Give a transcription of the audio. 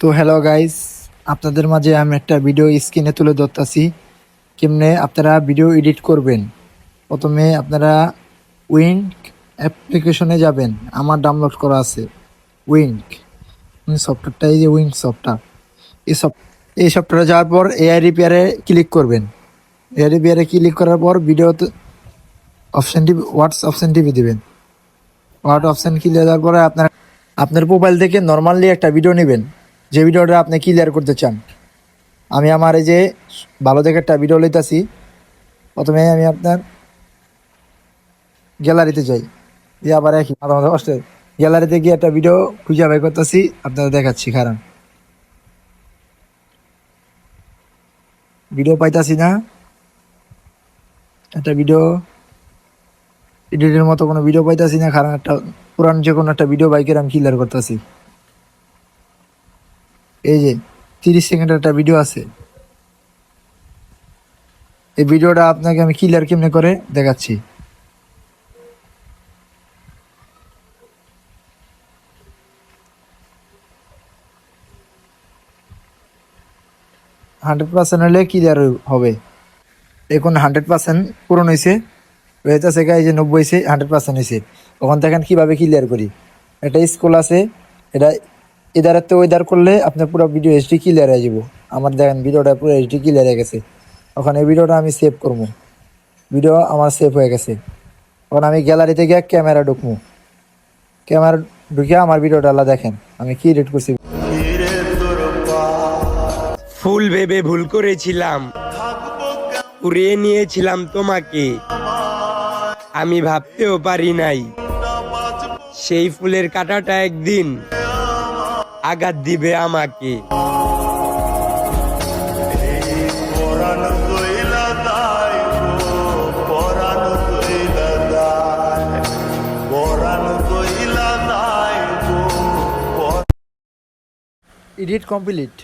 তো hello guys, আপনাদের মাঝে আমি একটা ভিডিও স্ক্রিনে তুলে ধরতেছি কেমনে আপনারা ভিডিও এডিট করবেন। প্রথমে আপনারা উইঙ্ক অ্যাপ্লিকেশনে যাবেন। আমার ডাউনলোড করা আছে উইঙ্ক সফটওয়্যারটা, এই যে উইঙ্ক সফটওয়্যার। এই সফট এই সফটওয়্যারে যাওয়ার পর এআই রিপেয়ারে ক্লিক করবেন। এআই রিপেয়ারে ক্লিক করার পর ভিডিওতে অপশানটি ওয়াটস অপশান টিপে দেবেন। ওয়াট অপশান ক্লিয়ার দেওয়ার পরে আপনার মোবাইল থেকে নর্মালি একটা ভিডিও নেবেন, যে ভিডিওটা আপনি ক্লিয়ার করতে চান। আমি আমার এই যে ভালো দেখে একটা ভিডিও লইতাছি। প্রথমে আমি আপনার গ্যালারিতে যাই, দিয়ে আবার একই মাঝে কষ্ট গ্যালারিতে গিয়ে একটা ভিডিও খুঁজে বাই করতেছি, আপনাদের দেখাচ্ছি। কারণ ভিডিও পাইতাছি না, একটা ভিডিও এডিটের মতো কোনো ভিডিও পাইতাছি না। কারণ একটা পুরান যে কোনো একটা ভিডিও বাইকের আমি ক্লিয়ার করতেছি। এই যে 30 সেকেন্ডের একটা ভিডিও আছে, এই ভিডিওটা আপনাকে আমি ক্লিয়ার কেমনে করে দেখাচ্ছি। 100% হলে ক্লিয়ার হবে। এখন 100% পূরণ হয়েছে, হয়েছে এই যে 90 হয়েছে, 100% হয়েছে। ওখান থেকে কীভাবে ক্লিয়ার করি, একটা স্কুল আছে, এটা ইদারের তো ওইদার করলে আপনার পুরো ভিডিও এইচডি ক্লিয়ার হয়ে যাব। আমার দেখেন ভিডিওটা পুরো এইচডি ক্লিয়ার হয়ে গেছে। ওখানে এই ভিডিওটা আমি সেভ করবো, ভিডিও আমার সেভ হয়ে গেছে। এখন আমি গ্যালারিতে গিয়ে ক্যামেরা ঢুকবো, ক্যামেরা ঢুকে আমার ভিডিওটা আল্লাহ দেখেন আমি কি এডিট করছি। ফুল ভেবে ভুল করেছিলাম, উড়িয়ে নিয়েছিলাম তোমাকে। আমি ভাবতেও পারি নাই সেই ফুলের কাঁটাটা একদিন আঘাত দিবে আমাকে। Edit complete.